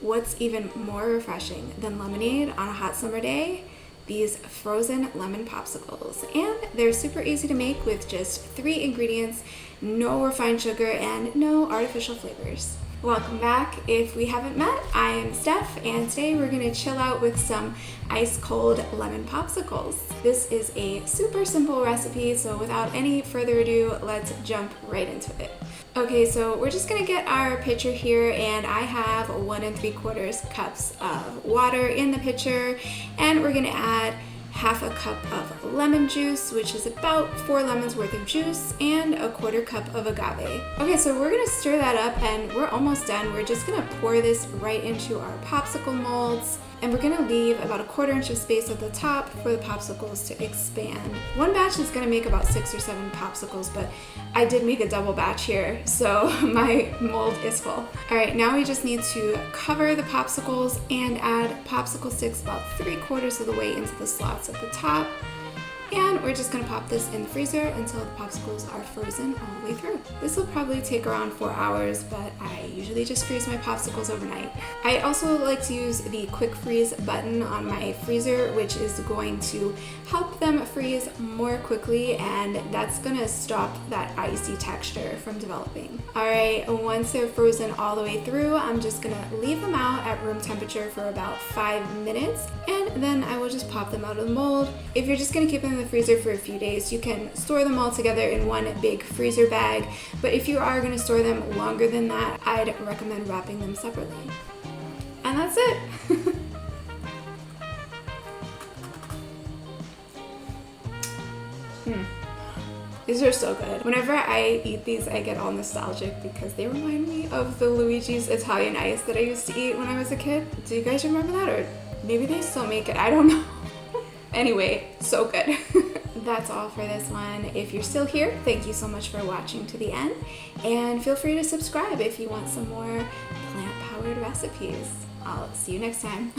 What's even more refreshing than lemonade on a hot summer day? These frozen lemon popsicles. And they're super easy to make with just 3 ingredients, no refined sugar, and no artificial flavors. Welcome back. If we haven't met, I am Steph, and today we're gonna chill out with some ice cold lemon popsicles. This is a super simple recipe, so without any further ado, let's jump right into it. Okay, so we're just gonna get our pitcher here, and I have 1 3/4 cups of water in the pitcher, and we're gonna add half a cup of lemon juice, which is about 4 lemons worth of juice, and 1/4 cup of agave. Okay, so we're gonna stir that up, and we're almost done. We're just gonna pour this right into our popsicle molds, and we're gonna leave about 1/4 inch of space at the top for the popsicles to expand. One batch is gonna make about 6 or 7 popsicles, but I did make a double batch here, so my mold is full. All right, now we just need to cover the popsicles and add popsicle sticks about 3/4 of the way into the slots at the top. And we're just gonna pop this in the freezer until the popsicles are frozen all the way through. This will probably take around 4 hours, but I usually just freeze my popsicles overnight. I also like to use the quick freeze button on my freezer, which is going to help them freeze more quickly, and that's gonna stop that icy texture from developing. All right, once they're frozen all the way through, I'm just gonna leave them out at room temperature for about 5 minutes, and then I will just pop them out of the mold. If you're just gonna keep them in the freezer for a few days, you can store them all together in one big freezer bag, but if you are going to store them longer than that, I'd recommend wrapping them separately. And that's it. These are so good. Whenever I eat these, I get all nostalgic because they remind me of the Luigi's Italian ice that I used to eat when I was a kid. Do you guys remember that? Or maybe they still make it, I don't know. Anyway, so good. That's all for this one. If you're still here, thank you so much for watching to the end, and feel free to subscribe if you want some more plant-powered recipes. I'll see you next time.